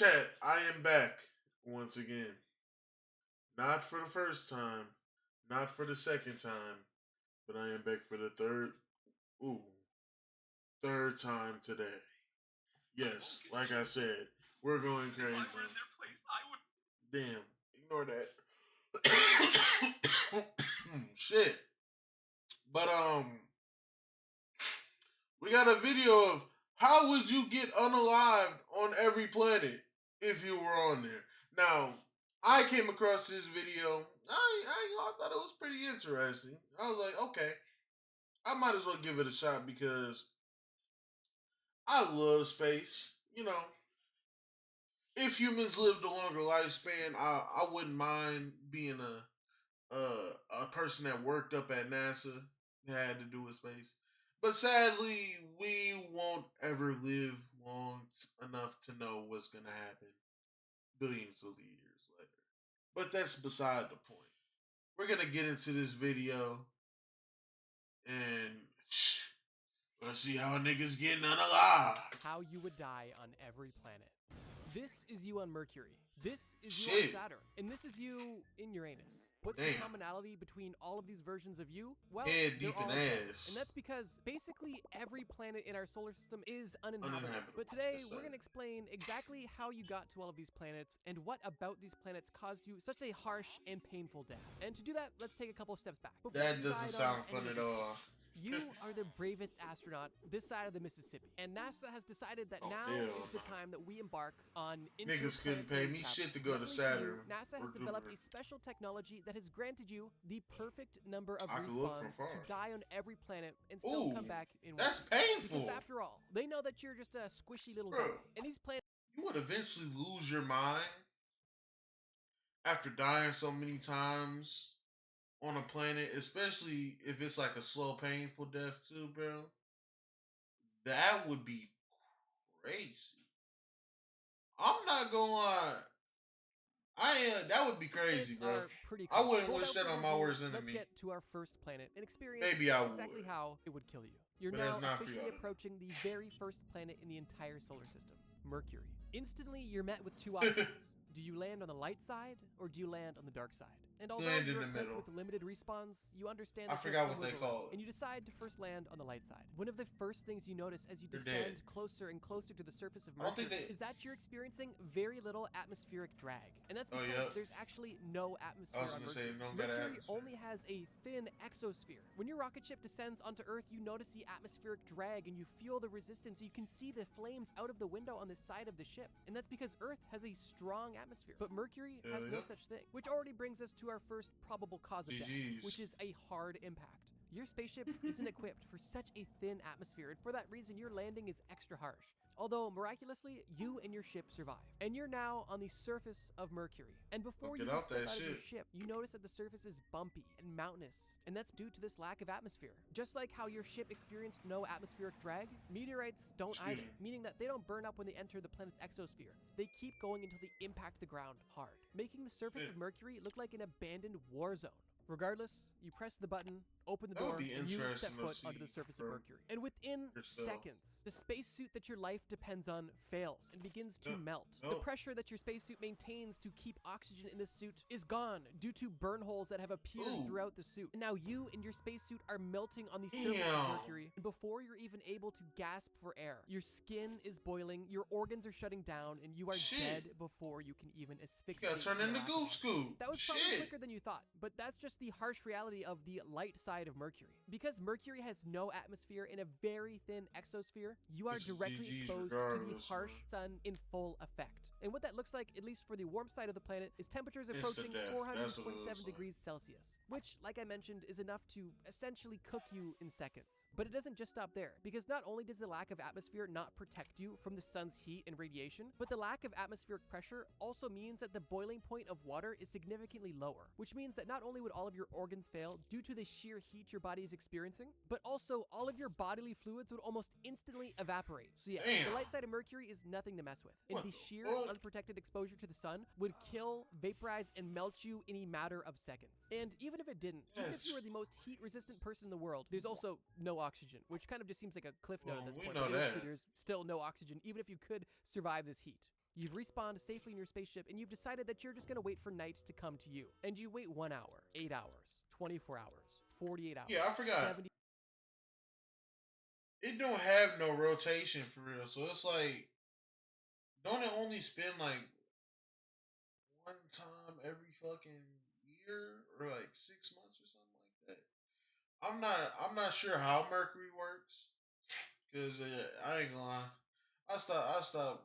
Chat, I am back once again. Not for the first time, not for the second time, but I am back for the ooh, third time today. Yes, like I said, we're going crazy. Damn, ignore that. Shit. But we got a video of how would you get unalived on every planet if you were on there. Now, I came across this video. I thought it was pretty interesting. I was like, okay, I might as well give it a shot because I love space. You know, if humans lived a longer lifespan, I wouldn't mind being a person that worked up at NASA had to do with space. But sadly, we won't ever live long enough to know what's gonna happen billions of years later. But that's beside the point. We're gonna get into this video and let's see how niggas getting unalive. How you would die on every planet. This is you on Mercury. This is you Shit. on Saturn. And this is you in Uranus. What's Damn. the commonality between all of these versions of you? Well, Head they're deep all in dead. ass. And that's because basically every planet in our solar system is uninhabitable. Uninhabitable. But today, Yes, we're sir. going to explain exactly how you got to all of these planets and what about these planets caused you such a harsh and painful death. And to do that, let's take a couple steps back. Before That you doesn't died sound on fun any at of these all. planets, you are the bravest astronaut this side of the Mississippi. And NASA has decided that Oh, now hell is the no. time that we embark on Niggas couldn't pay me interplanetary shit to travel. go to Luckily for you, Saturn NASA or has developed Jupiter. a special technology that has granted you the perfect number of I could look from respawns far. to die on every planet and still Ooh, come back in one. that's Because painful. after all, they know that you're just a squishy little Bro. guy. And these planets You would eventually lose your mind after dying so many times on a planet, especially if it's like a slow, painful death too, bro. That would be crazy. I'm not gonna lie. That would be crazy, bro. are pretty I cool. wouldn't But wish without that on further my ado, worst let's enemy. get to our first planet and experience Maybe I just exactly would. how it would kill you. You're But now that's not for officially y'all to know. approaching the very first planet in the entire solar system, Mercury. Instantly, you're met with two options. Do you land on the light side, or do you land on the dark side? And although Land in you're the equipped middle. with limited respawns, you understand I that you're forgot what somewhere they below, call it. and you decide to first land on the light side. One of the first things you notice as you You're descend dead. closer and closer to the surface of I don't Mercury think they- is that you're experiencing very little atmospheric drag. And that's Oh, because yeah. there's actually no atmosphere I was on gonna say, Mercury. it don't got an Mercury atmosphere. only has a thin exosphere. When your rocket ship descends onto Earth, you notice the atmospheric drag and you feel the resistance. You can see the flames out of the window on the side of the ship. And that's because Earth has a strong atmosphere. But Mercury has no Yeah. such thing. Which already brings us to our first probable cause of death, GGs. which is a hard impact. Your spaceship isn't equipped for such a thin atmosphere, and for that reason, your landing is extra harsh. Although, miraculously, you and your ship survive. And you're now on the surface of Mercury. And before you get can off step that out of your shit. ship, you notice that the surface is bumpy and mountainous. And that's due to this lack of atmosphere. Just like how your ship experienced no atmospheric drag, meteorites don't either, Shit. meaning that they don't burn up when they enter the planet's exosphere. They keep going until they impact the ground hard, making the surface Shit. of Mercury look like an abandoned war zone. Regardless, you press the button, open the That would door, be and you step interesting to foot onto the see surface of for Mercury. And within yourself. seconds, the spacesuit that your life depends on fails and begins to Yeah. melt. The Oh. pressure that your spacesuit maintains to keep oxygen in the suit is gone due to burn holes that have appeared Ooh. throughout the suit. And now you and your spacesuit are melting on the surface Damn. of Mercury. And before you're even able to gasp for air, your skin is boiling, your organs are shutting down, and you are Shit. dead before you can even You asphyxiate. gotta turn your into lack of Goop oxygen. Scoop. That was probably Shit. quicker than you thought, but that's just the harsh reality of the light side of Mercury. Because Mercury has no atmosphere and a very thin exosphere, you are This is directly GG's exposed to the regardless, harsh man. sun in full effect. And what that looks like, at least for the warm side of the planet, is temperatures Instant approaching death. That's what it 427 looks like. degrees Celsius, which, like I mentioned, is enough to essentially cook you in seconds. But it doesn't just stop there, because not only does the lack of atmosphere not protect you from the sun's heat and radiation, but the lack of atmospheric pressure also means that the boiling point of water is significantly lower, which means that not only would all of your organs fail due to the sheer heat your body is experiencing, but also all of your bodily fluids would almost instantly evaporate. So yeah, Damn. the light side of Mercury is nothing to mess with, and What the the sheer fuck? unprotected exposure to the sun would kill, vaporize, and melt you in a matter of seconds. And even if it didn't, even if you were the most heat-resistant person in the world, there's also no oxygen, which kind of just seems like a cliff note Well, at this we point. know But it is that. true, there's still no oxygen, even if you could survive this heat. You've respawned safely in your spaceship, and you've decided that you're just gonna wait for night to come to you. And you wait 1 hour, 8 hours, 24 hours, 48 hours. Yeah, I forgot. 70. It don't have no rotation for real. So it's like, don't it only spin like one time every fucking year or like 6 months or something like that? I'm not sure how Mercury works because I ain't gonna lie. I stopped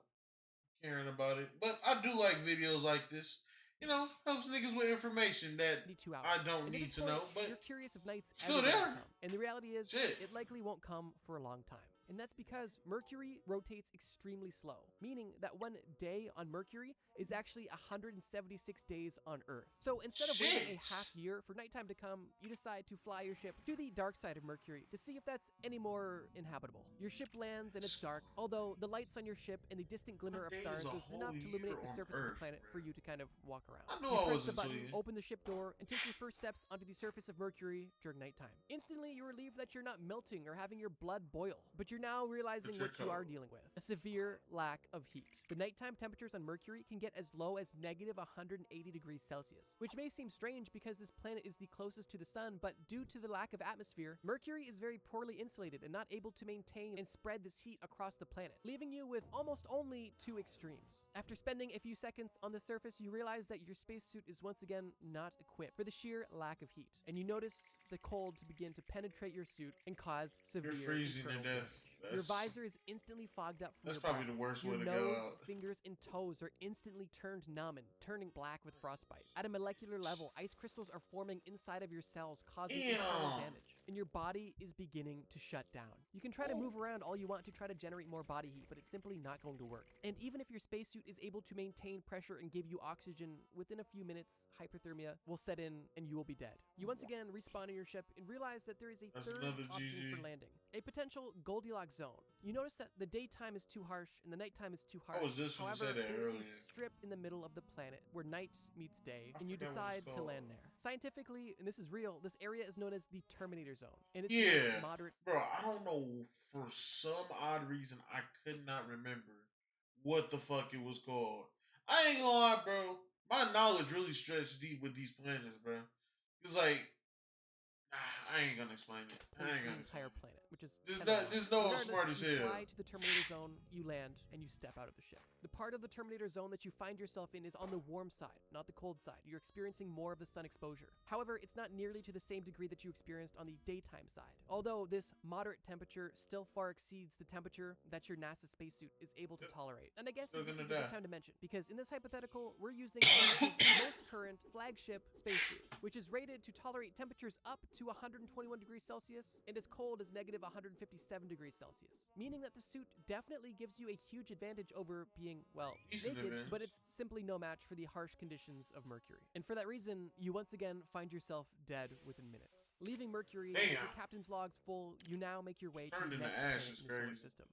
caring about it. But I do like videos like this. You know, helps niggas with information that 72 hours. I don't And at need this to point, know. But you're curious if night's still ever gonna there. come. And the reality is, Shit. it likely won't come for a long time. And that's because Mercury rotates extremely slow, meaning that 1 day on Mercury is actually 176 days on Earth. So instead of waiting a Shit. half year for nighttime to come, you decide to fly your ship to the dark side of Mercury to see if that's any more inhabitable. Your ship lands and it's dark, although the lights on your ship and the distant glimmer of Days stars a is whole enough to year illuminate the on surface of Earth, the planet for bro. you to kind of walk around. I knew You I press the wasn't button, tweeting. open the ship door, and take your first steps onto the surface of Mercury during nighttime. Instantly, you're relieved that you're not melting or having your blood boil, but you're now realizing But you're what you are cold. dealing with: a severe lack of heat. The nighttime temperatures on Mercury can get as low as negative 180 degrees Celsius, which may seem strange because this planet is the closest to the sun, but due to the lack of atmosphere, Mercury is very poorly insulated and not able to maintain and spread this heat across the planet, leaving you with almost only two extremes. After spending a few seconds on the surface, you realize that your spacesuit is once again not equipped for the sheer lack of heat, and you notice the cold to begin to penetrate your suit and cause severe You're freezing to internal death. damage. Your That's- visor is instantly fogged up from That's your probably breath. the worst Your way to nose, go out. fingers, and toes are instantly turned numb and turning black with frostbite. At a molecular level, ice crystals are forming inside of your cells, causing internal Damn. damage, and your body is beginning to shut down. You can try to move around all you want to try to generate more body heat, but it's simply not going to work. And even if your spacesuit is able to maintain pressure and give you oxygen, within a few minutes, hypothermia will set in and you will be dead. You once again respawn in your ship and realize that there is a That's third another option GG. for landing, a potential Goldilocks zone. You notice that the daytime is too harsh and the nighttime is too harsh. I was just gonna However, say that there is earlier. a strip in the middle of the planet where night meets day, I and you forgot what it's decide to land called. there. Scientifically, and this is real, this area is known as the Terminator Zone, and it's Yeah. moderate. Bro, I don't know. For some odd reason, I could not remember what the fuck it was called. I ain't gonna lie, bro. My knowledge really stretched deep with these planets, bro. It's like, I ain't gonna explain it. I The ain't gonna entire explain it. planet, which is There's 10 no- miles. there's no Regardless, smart as you hell. fly to the Terminator Zone, you land, and you step out of the ship. The part of the Terminator Zone that you find yourself in is on the warm side, not the cold side. You're experiencing more of the sun exposure. However, it's not nearly to the same degree that you experienced on the daytime side. Although this moderate temperature still far exceeds the temperature that your NASA spacesuit is able to tolerate. And I guess Still that this is gonna a good die. time to mention, because in this hypothetical, we're using NASA's most current flagship spacesuit, which is rated to tolerate temperatures up to 121 degrees Celsius and as cold as negative 157 degrees Celsius, meaning that the suit definitely gives you a huge advantage over being, well, Decent naked, advantage. but it's simply no match for the harsh conditions of Mercury. And for that reason, you once again find yourself dead within minutes. Leaving Mercury with your Damn. captain's logs full, you now make your way to Turned the into next ash planet is in the solar crazy. system,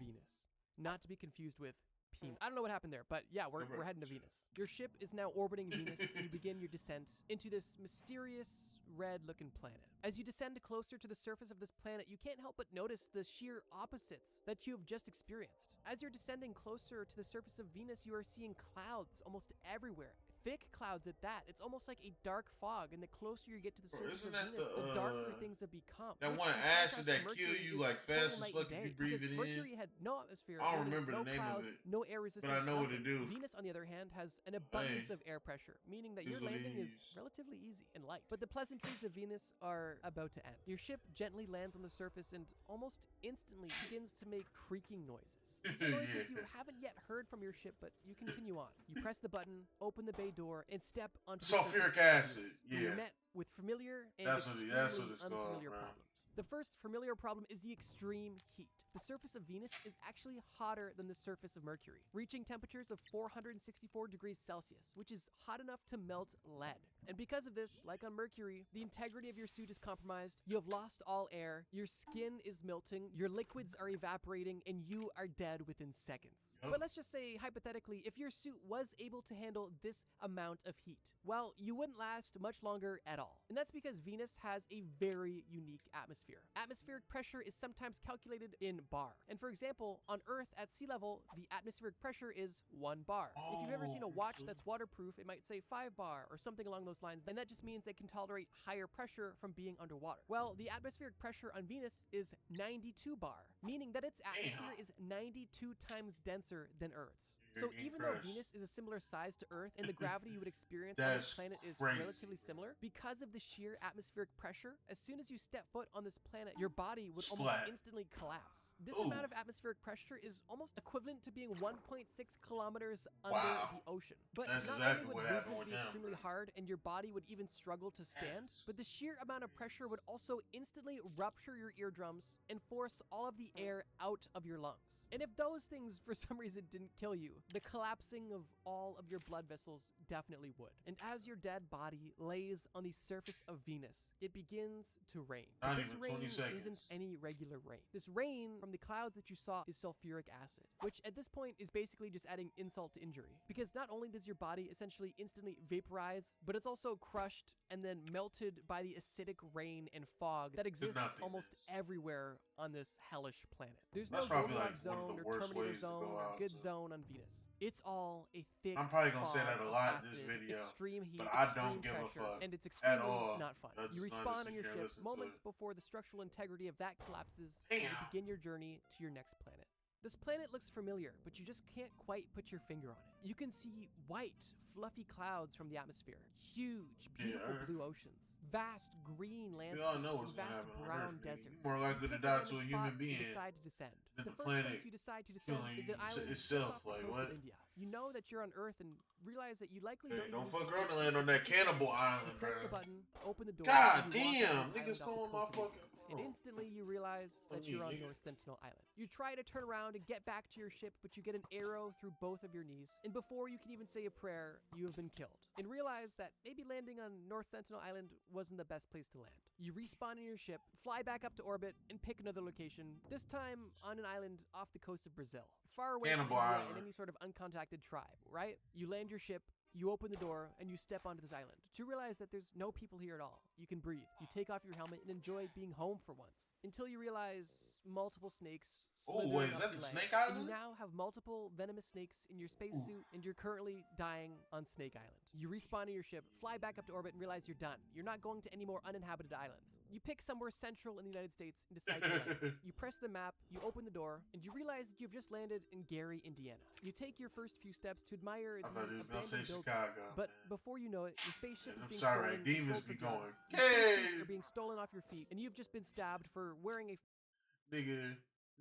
Venus. Not to be confused with Penis. I don't know what happened there, but yeah, we're heading to Venus. Your ship is now orbiting Venus, and you begin your descent into this mysterious red-looking planet. As you descend closer to the surface of this planet, you can't help but notice the sheer opposites that you have just experienced. As you're descending closer to the surface of Venus, you are seeing clouds almost everywhere. Thick clouds at that. It's almost like a dark fog, and the closer you get to the Bro, surface isn't of that Venus, the, the darker things have become. that which one in contrast acid to that Mercury kill you, is like, total fast as night fuck and if you day, breathe because it in? Mercury had no atmosphere, I don't meaning remember no the name of clouds, it, no air resistance. I know what nothing. to do. Venus, on the other hand, has an abundance Hey, of air pressure, meaning that here's your what it landing is is. relatively easy and light. But the pleasantries of Venus are about to end. Your ship gently lands on the surface and almost instantly begins to make creaking noises. Some noises you Yeah. haven't yet heard from your ship, but you continue on. You press the button, open the bay door, and step onto the surface Sulfuric of acid, Venus. You're yeah. met with familiar and That's what extremely it's called, unfamiliar bro. problems. The first familiar problem is the extreme heat. The surface of Venus is actually hotter than the surface of Mercury, reaching temperatures of 464 degrees Celsius, which is hot enough to melt lead. And because of this, like on Mercury, the integrity of your suit is compromised, you have lost all air, your skin is melting, your liquids are evaporating, and you are dead within seconds. Yup. But let's just say, hypothetically, if your suit was able to handle this amount of heat, well, you wouldn't last much longer at all. And that's because Venus has a very unique atmosphere. Atmospheric pressure is sometimes calculated in bar. And for example, on Earth at sea level, the atmospheric pressure is 1 bar. If you've ever seen a watch that's waterproof, it might say 5 bar or something along those lines, and that just means it can tolerate higher pressure from being underwater. Well, the atmospheric pressure on Venus is 92 bar, meaning that its atmosphere is 92 times denser than Earth's. So even though Venus is a similar size to Earth and the gravity you would experience on this planet is relatively similar, because of the sheer atmospheric pressure, as soon as you step foot on this planet, your body would almost instantly collapse. This amount of atmospheric pressure is almost equivalent to being 1.6 kilometers under the ocean. But That's not exactly only would what happened movement with be them, extremely hard and your body would even struggle to stand, but the sheer amount of pressure would also instantly rupture your eardrums and force all of the air out of your lungs. And if those things for some reason didn't kill you, the collapsing of all of your blood vessels definitely would. And as your dead body lays on the surface of Venus, it begins to rain. But this rain isn't any regular rain. This rain from the clouds that you saw is sulfuric acid, which at this point is basically just adding insult to injury. Because not only does your body essentially instantly vaporize, but it's also crushed and then melted by the acidic rain and fog that exists almost everywhere on this hellish planet. There's no Goldilocks zone or Terminator zone or good zone on Venus. It's all a thick, I'm probably gonna say that a lot in acid, this video, extreme heat, but I extreme don't give a pressure, fuck and it's extremely at all. not fun. I just You wanted to respawn sit on your here and ship listen to moments it. before the structural integrity of that collapses, and you begin your journey to your next planet. This planet looks familiar, but you just can't quite put your finger on it. You can see white, fluffy clouds from the atmosphere, huge, beautiful blue oceans, vast green We all know landscapes, what's and gonna vast happen on brown Earth, nigga. deserts. You're more likely to Pick a die random to a spot human and being decide to descend. than The the first planet place you decide to descend killing is an island itself. just off the Like, coast what? of India. You know that you're on Earth and realize that you likely Hey, don't need fuck to around and take land on that you cannibal island, press the bro. button, open the door. God and you walk damn, onto this niggas island off calling the my coast of India. fucking And phone. instantly you realize that you're on North Sentinel Island. You try to turn around and get back to your ship, but you get an arrow through both of your knees. And before you can even say a prayer, you have been killed. And realize that maybe landing on North Sentinel Island wasn't the best place to land. You respawn in your ship, fly back up to orbit, and pick another location, this time on an island off the coast of Brazil. Far away from Cannibal India Island. and any sort of uncontacted tribe, right? You land your ship, you open the door, and you step onto this island to realize that there's no people here at all. You can breathe. You take off your helmet and enjoy being home for once. Until you realize multiple snakes slithering wait, is up that your the legs, Snake and Island? you now have multiple venomous snakes in your spacesuit, and you're currently dying on Snake Island. You respawn in your ship, fly back up to orbit, and realize you're done. You're not going to any more uninhabited islands. You pick somewhere central in the United States and decide to land. You press the map, you open the door, and you realize that you've just landed in Gary, Indiana. You take your first few steps to admire I the thought he was gonna say abandoned buildings, Chicago, but man. before you know it, your spaceship is I'm being sorry, stolen, demons sold for be drugs. going, Your space boots "Hey!" are being stolen off your feet, and you've just been stabbed for wearing a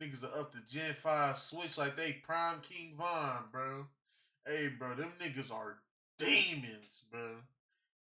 Niggas are up to Gen 5 Switch like they Prime King Von, bro. Hey, bro, them niggas are demons, bro.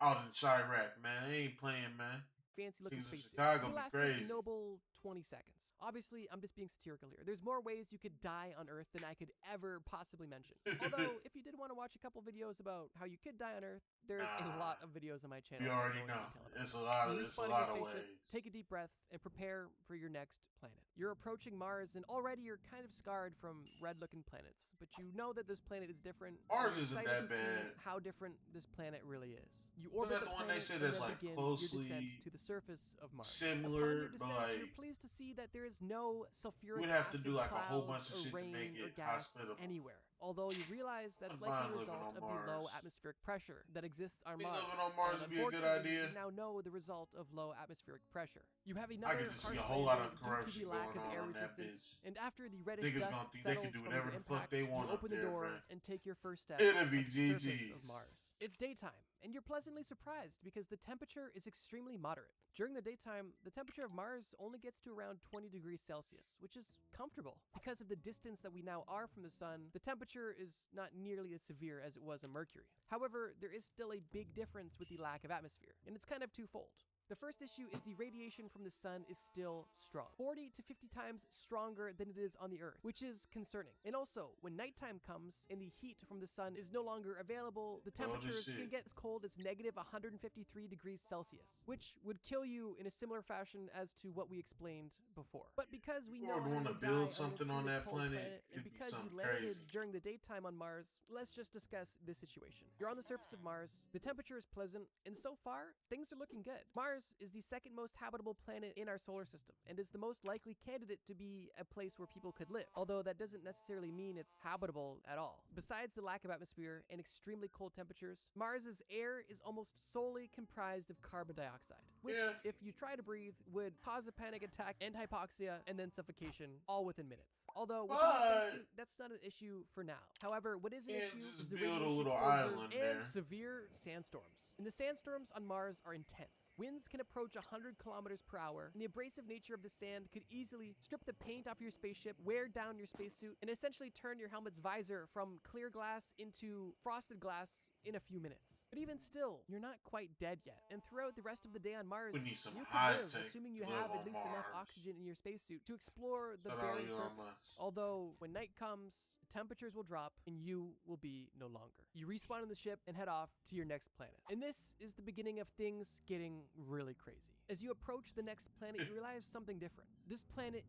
Out in Chirac, man. They ain't playing, man. fancy looking Niggas in spacesuit. Chicago You be lasted crazy. a noble 20 seconds. Obviously, I'm just being satirical here. There's more ways you could die on Earth than I could ever possibly mention. Although, if you did want to watch a couple videos about how you could die on Earth, there's a lot of videos on my channel. You already going know. into detail about it. It's a lot You of, it's a respawn in lot your of spaceship, ways. take a deep breath, and prepare for your next planet. You're approaching Mars, and already you're kind of scarred from red-looking planets, but you know that this planet is different. and Mars you're isn't excited that to see bad. how different this planet really is. You Isn't orbit that the the one they planet say and that's, then like, begin your closely descent to the surface of Mars. similar, Upon your but, descent, you're like, pleased to see that there is no sulfuric we'd have to acid do, like, a whole clouds bunch of or shit to rain make or it gas hospitable. anywhere. Although you realize that's Wouldn't likely mind a living result on of the low Mars. atmospheric pressure that exists on Think Mars. living on Mars And would be a good unfortunately, idea. You now know the result of low atmospheric pressure. You have I another could just see a harsh whole lot landing of due to corruption the lack going of on air on that resistance. bitch. And after the reddish Niggas dust gonna think they settles can do from whatever your the fuck impact, they you want up open the there, door bruh. and take your first steps It'll onto be the surface of GG's. Mars. It's daytime, and you're pleasantly surprised because the temperature is extremely moderate. During the daytime, the temperature of Mars only gets to around 20 degrees Celsius, which is comfortable. Because of the distance that we now are from the sun, the temperature is not nearly as severe as it was on Mercury. However, there is still a big difference with the lack of atmosphere, and it's kind of twofold. The first issue is the radiation from the sun is still strong, 40 to 50 times stronger than it is on the Earth, which is concerning. And also, when nighttime comes and the heat from the sun is no longer available, the temperatures can get as cold as negative 153 degrees Celsius, which would kill you in a similar fashion as to what we explained before. But because we know how want you to die build on something an on extremely that cold planet, and it'd be because you something landed crazy. during the daytime on Mars, let's just discuss this situation. You're on the surface of Mars, the temperature is pleasant, and so far, things are looking good. Mars is the second most habitable planet in our solar system, and is the most likely candidate to be a place where people could live, although that doesn't necessarily mean it's habitable at all. Besides the lack of atmosphere and extremely cold temperatures, Mars's air is almost solely comprised of carbon dioxide, which, if you try to breathe, would cause a panic attack and hypoxia and then suffocation all within minutes. Although within the spacesuit, that's not an issue for now. However, what is an issue is the build a radiation little exposure island and there. severe sandstorms. And the sandstorms on Mars are intense. Winds can approach 100 kilometers per hour, and the abrasive nature of the sand could easily strip the paint off your spaceship, wear down your spacesuit, and essentially turn your helmet's visor from clear glass into frosted glass in a few minutes. But even still, you're not quite dead yet. And throughout the rest of the day on Mars, We need some you high could live, tech assuming you to live have at on least enough Mars. oxygen in your spacesuit to explore the Shout out barren Elon surface. Musk. Although, when night comes, temperatures will drop and you will be no longer. You respawn in the ship and head off to your next planet. And this is the beginning of things getting really crazy. As you approach the next planet, you realize something different. This planet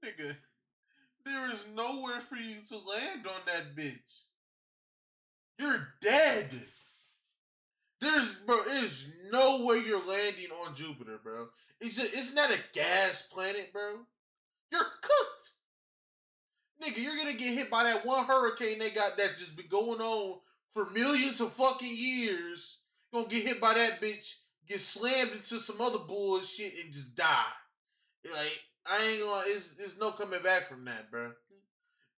Nigga, there is nowhere for you to land on that bitch. You're dead. There's no way you're landing on Jupiter, bro. Isn't that a gas planet, bro? You're cooked. Nigga, you're gonna get hit by that one hurricane they got that's just been going on for millions of fucking years. You're gonna get hit by that bitch, get slammed into some other bullshit, and just die. Like, I ain't gonna, it's no coming back from that, bro.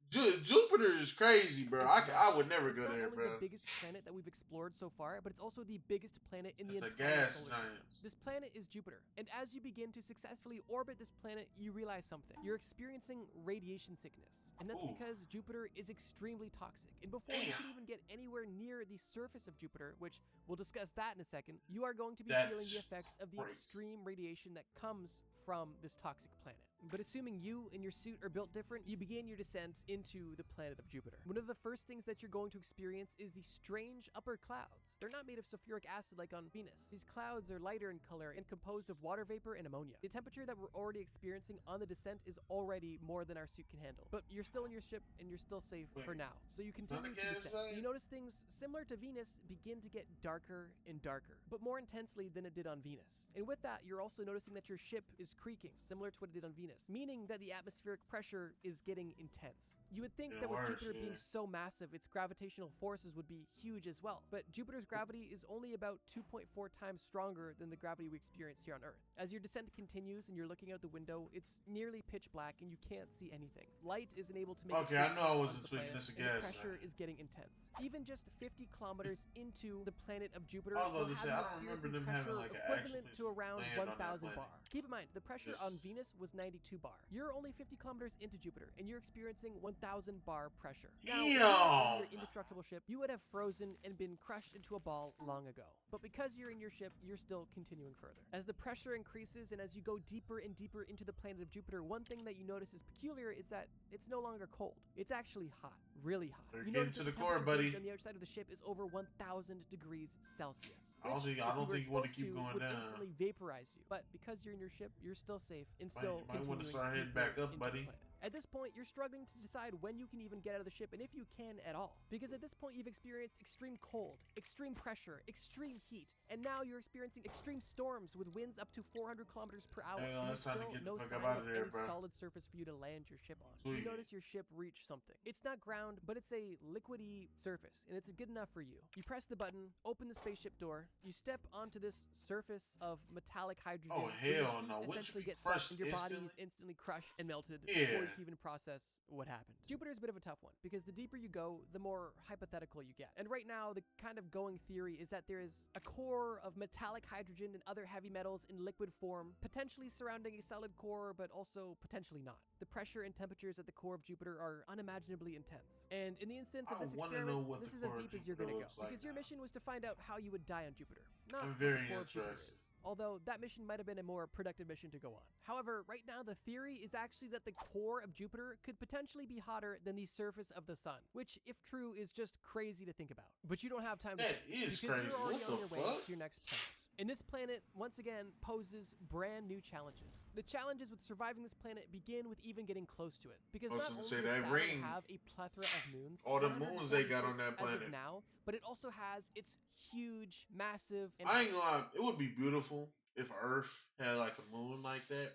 Jupiter is crazy, bro. I would never go there, It's not bro. only the biggest planet that we've explored so far, but it's also the biggest planet in the It's a entire gas solar giant. system. This planet is Jupiter, and as you begin to successfully orbit this planet, you realize something. You're experiencing radiation sickness, and that's Ooh. because Jupiter is extremely toxic. And before you can even get anywhere near the surface of Jupiter, which we'll discuss that in a second, you are going to be feeling the effects of the crazy. extreme radiation that comes from this toxic planet. But assuming you and your suit are built different, you begin your descent into the planet of Jupiter. One of the first things that you're going to experience is the strange upper clouds. They're not made of sulfuric acid like on Venus. These clouds are lighter in color and composed of water vapor and ammonia. The temperature that we're already experiencing on the descent is already more than our suit can handle. But you're still in your ship and you're still safe for now. So you continue to descend. You notice things similar to Venus begin to get darker and darker, but more intensely than it did on Venus. And with that, you're also noticing that your ship is creaking, similar to what it did on Venus, meaning that the atmospheric pressure is getting intense. You would think that with Jupiter being so massive, its gravitational forces would be huge as well, but Jupiter's gravity is only about 2.4 times stronger than the gravity we experience here on Earth. As your descent continues and you're looking out the window, it's nearly pitch black and you can't see anything. Light isn't able to make Okay, I know I wasn't tweaking tweaking this and again. the pressure is getting intense. Even just 50 kilometers into the planet of Jupiter, I was about will to say, have I you don't remember experiencing them having, pressure like, an equivalent actual to around land on that 1,000 planet. bar. Keep in mind, the pressure Just- on Venus was 92 bar. You're only 50 kilometers into Jupiter, and you're experiencing 1,000 bar pressure. Now, if you were in your indestructible ship, you would have frozen and been crushed into a ball long ago. But because you're in your ship, you're still continuing further. As the pressure increases and as you go deeper and deeper into the planet of Jupiter, one thing that you notice is peculiar is that it's no longer cold. It's actually hot, really hot. We're You getting notice to that the core, temperature gauge buddy. on the outside of the ship is over 1,000 degrees Celsius. I don't which, think- if I don't were think you wanna exposed keep going would down. instantly vaporize you. But because you're in your ship, you're still safe and still might wanna continuing start heading deeper back up, into the buddy. planet. At this point, you're struggling to decide when you can even get out of the ship and if you can at all. Because at this point, you've experienced extreme cold, extreme pressure, extreme heat, and now you're experiencing extreme storms with winds up to 400 kilometers per hour. Hang on, and it's there's time to still get the no fuck sign up out of of there, any bro. solid surface for you to land your ship on. Sweet. You notice your ship reach something. It's not ground, but it's a liquidy surface, and it's good enough for you. You press the button, open the spaceship door, you step onto this surface of metallic hydrogen. Oh, where your hell feet no. Wouldn't you essentially be get stuck crushed and your body is instantly? instantly crushed and melted Yeah. before you can even process what happened. Jupiter's a bit of a tough one because the deeper you go, the more hypothetical you get. And right now, the kind of going theory is that there is a core of metallic hydrogen and other heavy metals in liquid form, potentially surrounding a solid core, but also potentially not. The pressure and temperatures at the core of Jupiter are unimaginably intense. And in the instance of I this wanna experiment, know what this the is as core of deep as you're Jupiter going to go. looks like because your now. mission was to find out how you would die on Jupiter, not I'm what very the core of Jupiter interested. is. although that mission might have been a more productive mission to go on. However, right now the theory is actually that the core of Jupiter could potentially be hotter than the surface of the sun, which, if true, is just crazy to think about. But you don't have time to That think, is because crazy. you're already What on the your way fuck? to your next planet. And this planet, once again, poses brand new challenges. The challenges with surviving this planet begin with even getting close to it, because I was not gonna only say does that Saturn ring, have a plethora of moons, all the moons they got on 146 that as planet. of now, but it also has its huge, massive, and I ain't gonna lie, it would be beautiful if Earth had like a moon like that.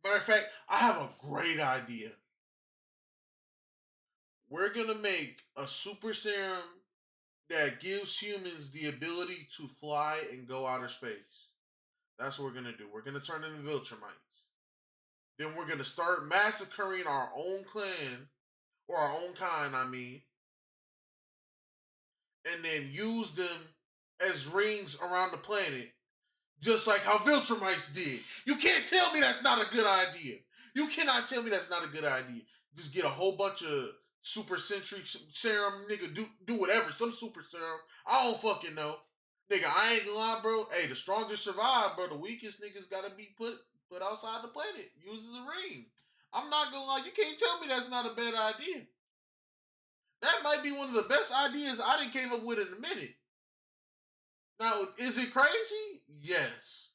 Matter of fact, I have a great idea. We're gonna make a super serum that gives humans the ability to fly and go outer space. That's what we're gonna do. We're gonna turn into Viltrumites. Then we're gonna start massacring our own clan, or our own kind, I mean, and then use them as rings around the planet, just like how Viltrumites did. You can't tell me that's not a good idea. You cannot tell me that's not a good idea. Just get a whole bunch of super sentry serum, nigga. Do whatever, some super serum. I don't fucking know, nigga. I ain't gonna lie, bro. Hey, the strongest survive, bro. The weakest niggas gotta be put outside the planet. Uses a ring. I'm not gonna lie. You can't tell me that's not a bad idea. That might be one of the best ideas I done came up with in a minute. Now, is it crazy? Yes.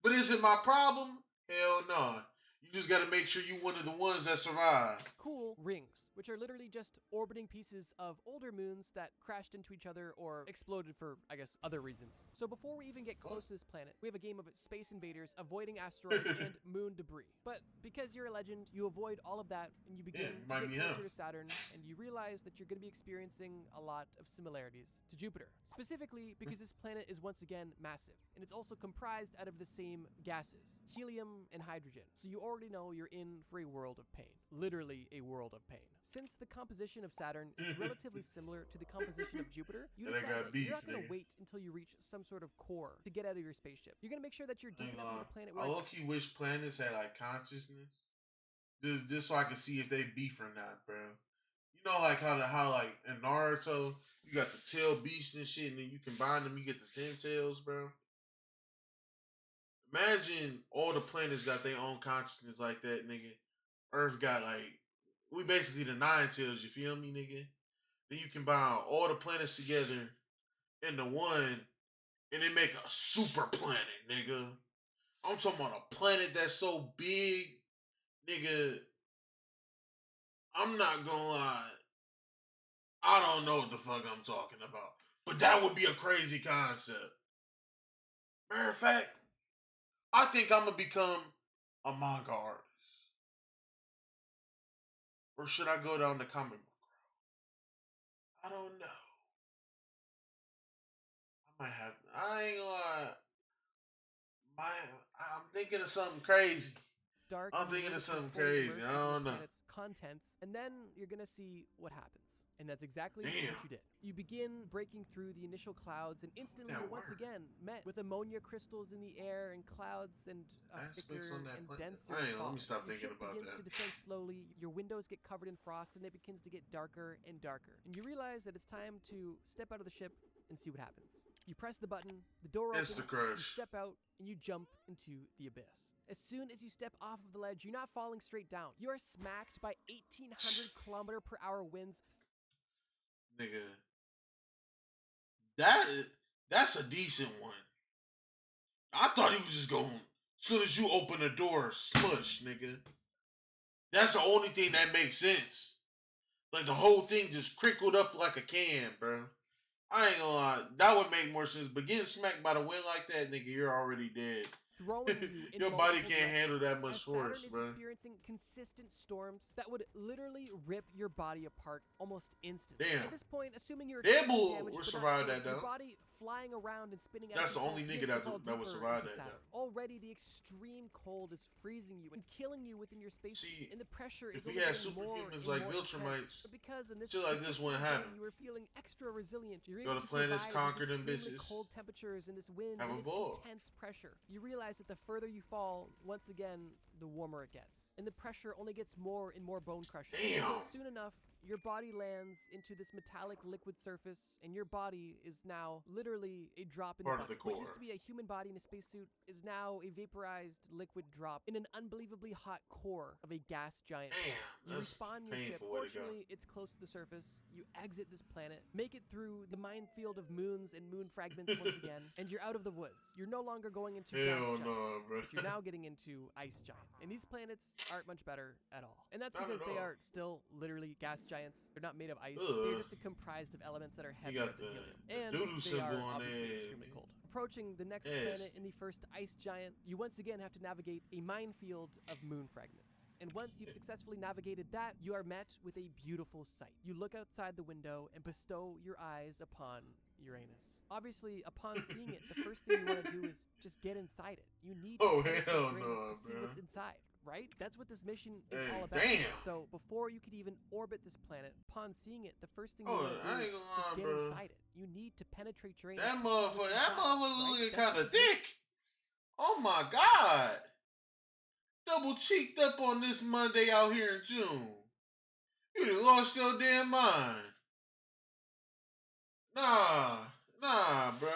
But is it my problem? Hell no. You just gotta make sure you one of the ones that survive. cool rings, which are literally just orbiting pieces of older moons that crashed into each other or exploded for, I guess, other reasons. So before we even get close to this planet, we have a game of Space Invaders avoiding asteroid and moon debris. But because you're a legend, you avoid all of that and you begin to get closer to Saturn, and you realize that you're going to be experiencing a lot of similarities to Jupiter. Specifically because this planet is once again massive, and it's also comprised out of the same gases, helium and hydrogen. So you already know you're in for a world of pain. Literally a world of pain. Since the composition of Saturn is relatively similar to the composition of Jupiter, you decide that you're not going to wait until you reach some sort of core to get out of your spaceship. You're going to make sure that you're deep enough on the planet where I low-key wish planets had like consciousness. Just so I can see if they beef or not, bro. You know, like how like in Naruto, you got the tail beast and shit, and then you combine them, you get the 10 tails, bro. Imagine all the planets got their own consciousness like that, nigga. Earth got like, we basically the 9 tails, you feel me, nigga? Then you combine all the planets together into one, and they make a super planet, nigga. I'm talking about a planet that's so big, nigga. I'm not gonna lie. I don't know what the fuck I'm talking about. But that would be a crazy concept. Matter of fact, I think I'm gonna become a manga artist. Or should I go down the comic book route? I don't know. I might have. I ain't gonna lie. I'm thinking of something crazy. it's dark. I'm thinking of something crazy. I don't know. Planet's contents, and then you're gonna see what happens. And that's exactly Damn. what you did. You begin breaking through the initial clouds, and instantly That you're once worked. again met with ammonia crystals in the air and clouds and a Aspects thicker on that and planet. denser I ain't know, let fog. me stop Your thinking ship about begins that. to descend slowly. Your windows get covered in frost, and it begins to get darker and darker. And you realize that it's time to step out of the ship and see what happens. You press the button, the door opens, you Insta-crush. step out, and you jump into the abyss. As soon as you step off of the ledge, you're not falling straight down. You are smacked by 1,800 kilometer per hour winds. Nigga. That's a decent one. I thought he was just going, as soon as you open the door, smush, nigga. That's the only thing that makes sense. Like the whole thing just crinkled up like a can, bro. I ain't gonna lie, that would make more sense. But getting smacked by the wind like that, nigga, you're already dead. Throwing you in Your body multiple can't handle directions, that much as Saturn force, is bro. experiencing consistent storms that would literally rip your body apart almost instantly. Damn. At this point, assuming you're Deadpool extremely damaged, would but survive not that, killed, your though. body flying around and spinning out. That's of the control only begins nigga to that fall would deeper survive into that, Saturn. Already, the extreme cold is freezing you and killing you within your space, See, and the pressure if is we only had getting more superhumans and like more Viltrumites, intense. But because in this shit like this wouldn't particular happen. day, you were feeling extra resilient. You're Go able to to planets, survive conquer these them extremely bitches. cold temperatures and this wind Have and a this ball. intense pressure. You realize that the further you fall, once again, the warmer it gets. And the pressure only gets more and more bone crushing. Damn. So soon enough, your body lands into this metallic liquid surface, and your body is now literally a drop in Part the of the bucket. What core. used to be a human body in a spacesuit is now a vaporized liquid drop in an unbelievably hot core of a gas giant. Damn, You that's respawn your ship. painful way to go. Fortunately, it's close to the surface. You exit this planet, make it through the minefield of moons and moon fragments once again, and you're out of the woods. You're no longer going into gas Hell giants, no, bro. but you're now getting into ice giants. And these planets aren't much better at all. And that's Not because at they all. are still literally gas giants. They're not made of ice. Ugh. They're just comprised of elements that are You heavier got than the helium. And doo-doo they symbol are on obviously there, extremely man. cold. Approaching the next Yes. planet in the first ice giant, you once again have to navigate a minefield of moon fragments. And once you've successfully navigated that, you are met with a beautiful sight. You look outside the window and bestow your eyes upon Uranus. Obviously, upon seeing it, the first thing you want to do is just get inside it. You need to Oh, penetrate hell Uranus no, to see bro. what's inside, right? That's what this mission is Hey, all about. damn. So before you could even orbit this planet, upon seeing it, the first thing you Oh, want to I do ain't is gonna just lie, get bro. inside it. You need to penetrate Uranus. That to see what's motherfucker, inside, looking right? That's kind what of this mission- thick. Oh my god. Double cheeked up on this Monday out here in June. You done lost your damn mind. Nah, bro.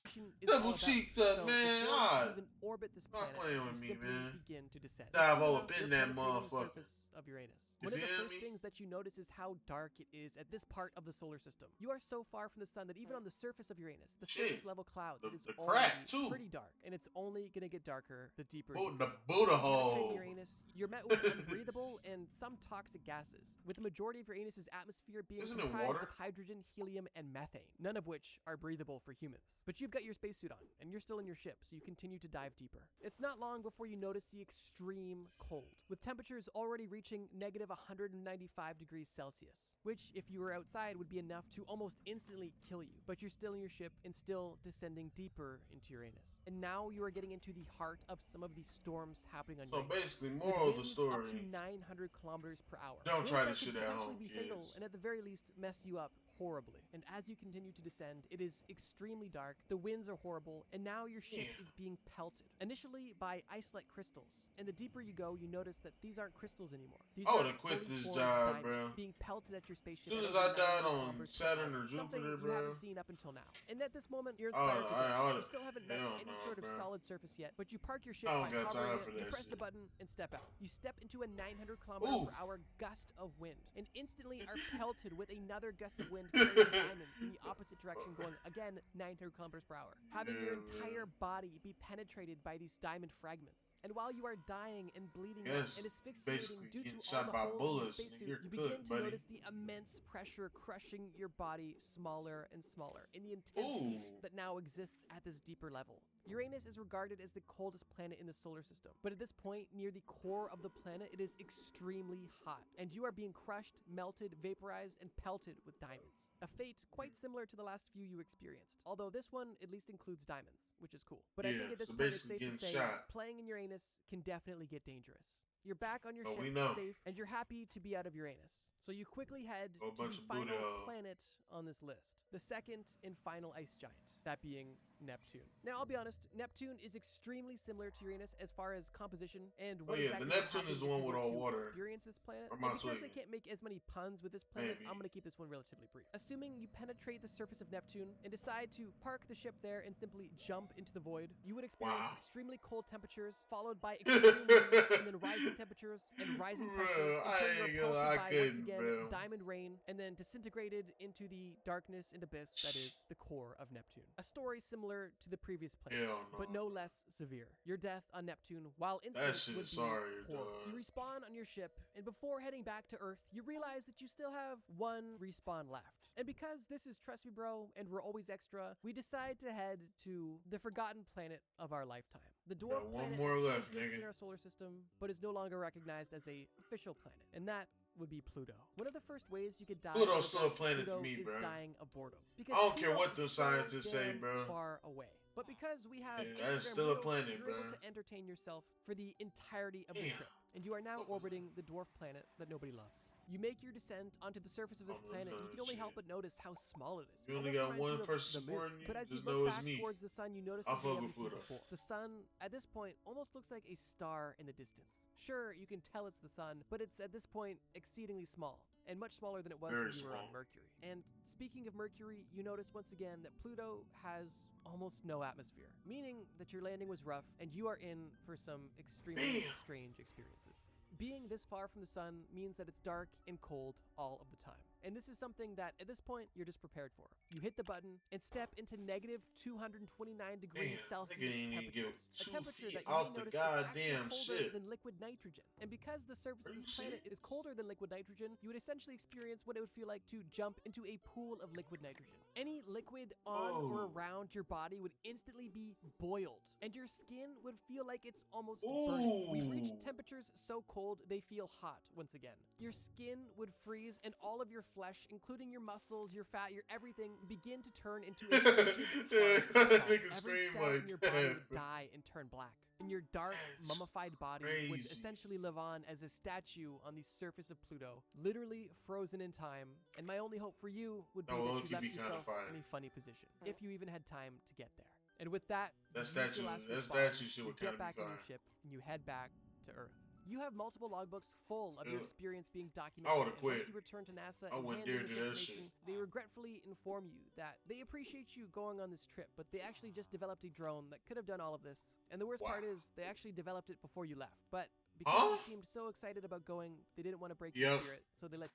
is Double all about. cheeked up, So man. before Ah, you even orbit this stop planet, playing you with me, simply man. begin to descend. Dive You see all now up in you're that penetrating the motherfucker. surface of Uranus. You One of the feel first me? things that you notice is how dark it is at this part of the solar system. You are so far from the sun that even on the surface of Uranus, the Shit. surface level clouds, it is The already crack, too. pretty dark, and it's only gonna get darker the deeper. Oh, you the go. Buddha Penetrating hole. Uranus, you're met with unbreathable and some toxic gases, with the majority of Uranus's atmosphere being Isn't it comprised water? of hydrogen, helium, and methane, none of which are breathable for humans. But you've got your spacesuit on, and you're still in your ship, so you continue to dive deeper. It's not long before you notice the extreme cold, with temperatures already reaching negative 195 degrees Celsius, which, if you were outside, would be enough to almost instantly kill you. But you're still in your ship and still descending deeper into Uranus. And now you are getting into the heart of some of these storms happening on So Uranus. basically, With moral of the winds story. up to 900 kilometers per hour. Don't Winds try that this could shit at potentially home, be fatal, kids. and at the very least mess you up horribly. And as you continue to descend, it is extremely dark, the winds are horrible, and now your ship Yeah. is being pelted. Initially by ice-like crystals, and the deeper you go, you notice that these aren't crystals anymore. These I are would've quit fully this formed job, diamonds bro. being pelted at your spaceship. Soon at as over I died 900 on kilometers per Saturn hour, or something Jupiter, you bro. haven't seen up until now. And at this moment, you're Oh, inspired to I go. oughta- You still haven't met hell any no, sort of bro. solid surface yet, but you park your ship I by don't got hovering time it, for you that press the shit. button and step out. You step into a 900 kilometer Ooh. per hour gust of wind, and instantly are pelted with another gust of wind carrying diamonds in the opposite direction, going again 900 kilometers per hour, having your Yeah, entire man. body be penetrated by these diamond fragments. And while you are dying and bleeding out Yes, and asphyxiating basically due to getting all shot the by holes in bullets, the and spacesuit, you're you begin cooked, to buddy. notice the immense pressure crushing your body smaller and smaller in the intense heat Ooh. that now exists at this deeper level. Uranus is regarded as the coldest planet in the solar system, but at this point, near the core of the planet, it is extremely hot, and you are being crushed, melted, vaporized, and pelted with diamonds. A fate quite similar to the last few you experienced, although this one at least includes diamonds, which is cool. But I Yeah, think at this so point it's basically safe to say getting shot. playing in Uranus can definitely get dangerous. You're back on your Oh, we ship, know. safe, and you're happy to be out of Uranus. So you quickly head Oh, to bunch the of final Buddha. planet on this list, the second and final ice giant, that being Neptune. Now, I'll be honest, Neptune is extremely similar to Uranus as far as composition and what Oh, yeah, the exactly Neptune happened is the if one you with were all to water. experience this planet. Or And because I Monsoon. can't make as many puns with this planet, Maybe. I'm gonna keep this one relatively brief. Assuming you penetrate the surface of Neptune and decide to park the ship there and simply jump into the void, you would experience Wow. extremely cold temperatures, followed by extreme winds, and then rising temperatures and rising pressure Bro, I until ain't you're gonna lie, pelted I by, once couldn't, again, bro. diamond rain, and then disintegrated into the darkness and abyss that is the core of Neptune. A story similar to the previous planet, Hell no. but no less severe. Your death on Neptune, while instant, shit would be sorry, horrible. dog. You respawn on your ship, and before heading back to Earth, you realize that you still have one respawn left. And because this is Trust Me Bro, and we're always extra, we decide to head to the forgotten planet of our lifetime. The dwarf one planet more that still left, exists in nigga. our solar system, but is no longer recognized as a official planet, and that would be Pluto. One of the first ways you could die Pluto's on still a Earth, planet to Pluto me, is bro. dying of boredom. I don't care Pluto what is the so scientists say, damn bro. far away. But because we have Yeah, that's Instagram still a Reels, planet, you're able bro. to entertain yourself for the entirety of the Damn. trip, and you are now orbiting the dwarf planet that nobody loves. You make your descent onto the surface of this Oh, planet, and you can only shit. help but notice how small it is. You It only almost got reminds one you of person the moon. supporting you, But as you just look know it's back me. towards the sun, you notice I something you fuck with haven't seen Pluto. before. The sun, at this point, almost looks like a star in the distance. Sure, you can tell it's the sun, but it's at this point exceedingly small. and much smaller than it was Very when you were on small. Mercury. And speaking of Mercury, you notice once again that Pluto has almost no atmosphere, meaning that your landing was rough and you are in for some extremely Damn. strange experiences. Being this far from the sun means that it's dark and cold all of the time. And this is something that, at this point, you're just prepared for. You hit the button and step into negative 229 degrees Damn, Celsius nigga ain't even temperatures. get A 2 temperature feet that you out may the notice is actually goddamn colder shit. than liquid nitrogen. And because the surface Are of you this planet serious? is colder than liquid nitrogen, you would essentially experience what it would feel like to jump into a pool of liquid nitrogen. Any liquid on or Oh. around your body would instantly be boiled, and your skin would feel like it's almost burning. We've reached Ooh. temperatures so cold they feel hot once again. Your skin would freeze, and all of your flesh, including your muscles, your fat, your everything, begin to turn into a frigid, hard That cell. nigga Every scream cell like in your body that, would bro. die and turn black. And your dark, That's mummified body would crazy. essentially live on as a statue on the surface of Pluto, literally frozen in time. And my only hope for you would be Oh, that low-key you left be kinda yourself fire. in a funny position, if you even had time to get there. And with that, That you use statue- your last that respawn, statue shit you would get kinda be back on your fire. ship, and you head back to Earth. You have multiple logbooks full of your Yeah. experience being I documented. would've And once quit. you return to NASA I and wouldn't hand in dare this do that information, they regretfully inform you that they appreciate you going on this trip, but they actually just developed a drone that could have done all of this. And the worst part Wow. is they actually developed it before you left. But because Huh? you seemed so excited about going, they didn't want to break your Yep. spirit, so they let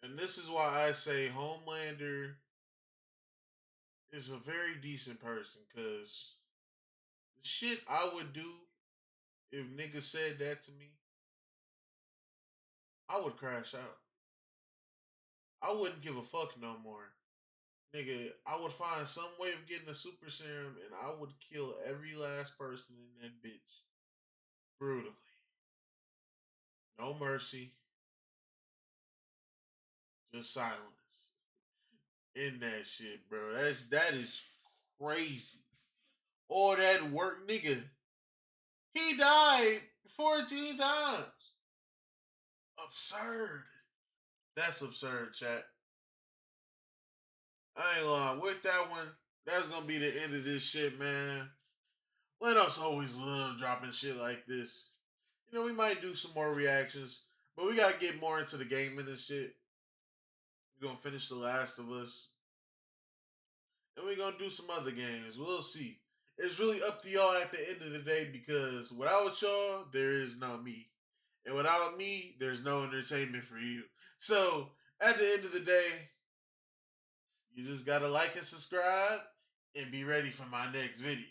And this is why I say Homelander is a very decent person, because the shit I would do if niggas said that to me, I would crash out. I wouldn't give a fuck no more. Nigga, I would find some way of getting a super serum and I would kill every last person in that bitch. Brutally. No mercy. Just silence. In that shit, bro. That is crazy. All that work, nigga. He died 14 times. Absurd. That's absurd, chat. I ain't lying. With that one, that's gonna be the end of this shit, man. Let us always love dropping shit like this. You know, we might do some more reactions, but we gotta get more into the gaming and shit. We're gonna finish The Last of Us. And we're gonna do some other games. We'll see. It's really up to y'all at the end of the day, because without y'all, there is no me. And without me, there's no entertainment for you. So, at the end of the day, you just gotta like and subscribe and be ready for my next video.